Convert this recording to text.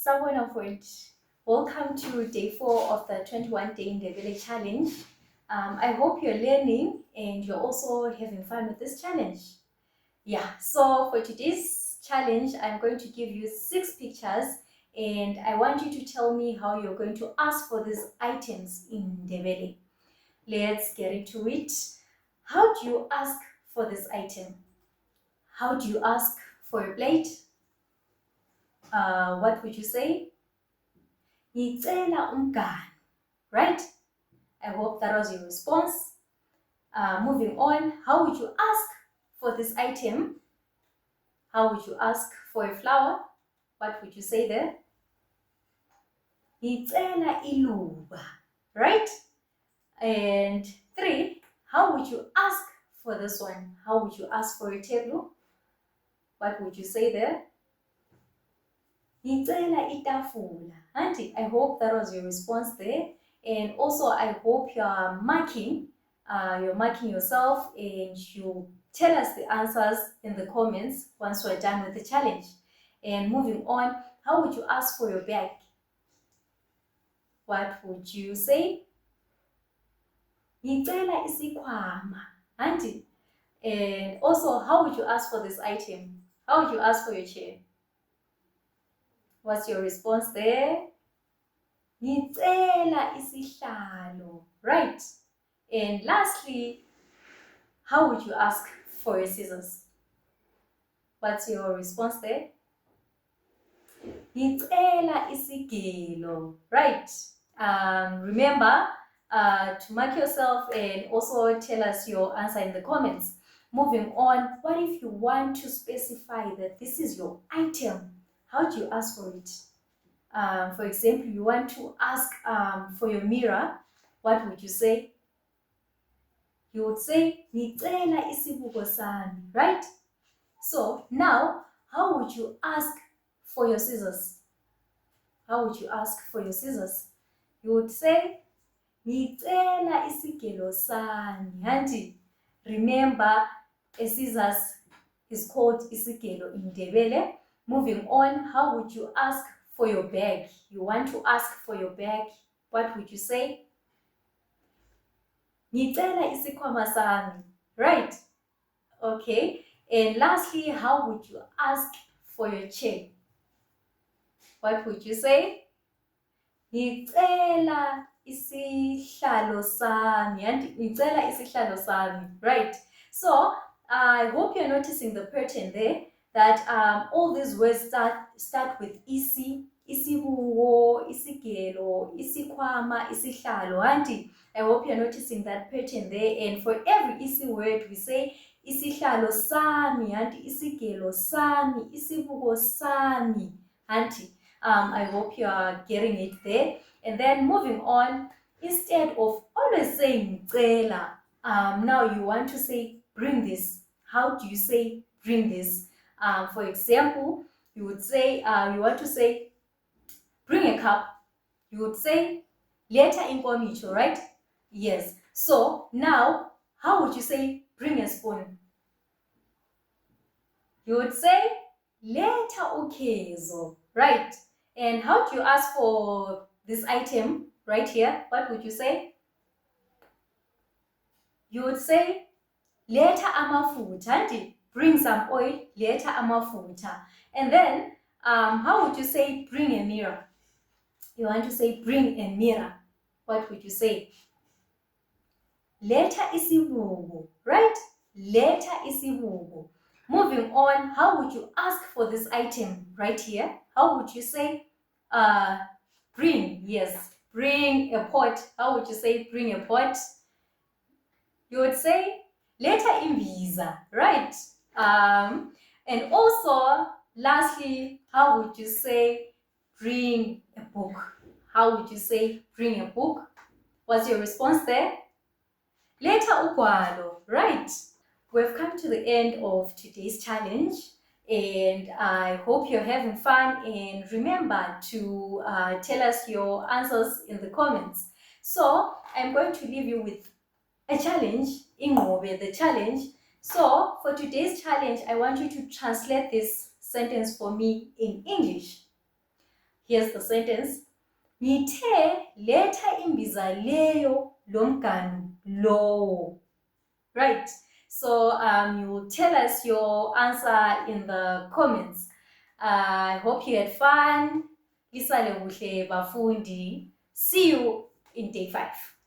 Sawubona mfowethu. Welcome to day 4 of the 21-day Ndebele challenge. I hope you're learning and you're also having fun with this challenge. Yeah, so for today's challenge, I'm going to give you 6 pictures and I want you to tell me how you're going to ask for these items in Ndebele. Let's get into it. How do you ask for this item? How do you ask for a plate? What would you say? Ngicela umganu, right? I hope that was your response. Moving on, how would you ask for this item? How would you ask for a flower? What would you say there? Ngicela iluba, right? And 3, how would you ask for this one? How would you ask for a table? What would you say there? Ngicela itafula. Auntie, I hope that was your response there. And also, I hope you're marking yourself and you tell us the answers in the comments once we're done with the challenge. And moving on, how would you ask for your bag? What would you say? Ngicela isikhwama. Auntie. And also, how would you ask for this item? How would you ask for your chair? What's your response there? Ngicela isihlalo, right? And lastly, how would you ask for your scissors? What's your response there? Ngicela isigelo, right? Remember to mark yourself and also tell us your answer in the comments. Moving on, what if you want to specify that this is your item? How do you ask for it? For example, you want to ask for your mirror. What would you say? You would say, ngicela isibuko sami, right? So now, how would you ask for your scissors? How would you ask for your scissors? You would say, ngicela isigelo sami. Auntie, remember, a scissors is called isigelo in Ndebele. Moving on, how would you ask for your bag? You want to ask for your bag. What would you say? Ngicela isikhwama sami, right? Okay. And lastly, how would you ask for your chair? What would you say? Ngicela isihlalo sami. And ngicela isihlalo sami, right? So I hope you're noticing the pattern there, that all these words start with isi, isibuko, isigelo, isikhwama, isihlalo. Auntie, I hope you're noticing that pattern there. And for every isi word, we say isihlalo sami, auntie, isigelo sami, isibuko sami. Auntie, I hope you are getting it there. And then moving on, instead of always saying ngicela, now you want to say bring this. How do you say bring this? For example, you would say, you want to say bring a cup. You would say letha inkomitsho, right? Yes. So now, how would you say bring a spoon? You would say letha ukhezo, right? And how do you ask for this item right here? What would you say? You would say letha amafutha, auntie, bring some oil, letha amafutha. And then how would you say bring a mirror? You want to say bring a mirror. What would you say? Letha isibuko, right? Letha isibuko. Moving on, how would you ask for this item right here? How would you say bring? Yes, bring a pot. How would you say bring a pot? You would say letha imbiza, right? And also, lastly, how would you say bring a book? How would you say bring a book? What's your response there? Letha ugwalo, right? We've come to the end of today's challenge and I hope you're having fun, and remember to tell us your answers in the comments. So I'm going to leave you with a challenge, Ingobe, the challenge. So for today's challenge, I want you to translate this sentence for me in English. Here's the sentence. Ngithe letha imbiza leyo lomganu lowo. Right. So you tell us your answer in the comments. I hope you had fun. Lisale kuhle bafundi. See you in day 5.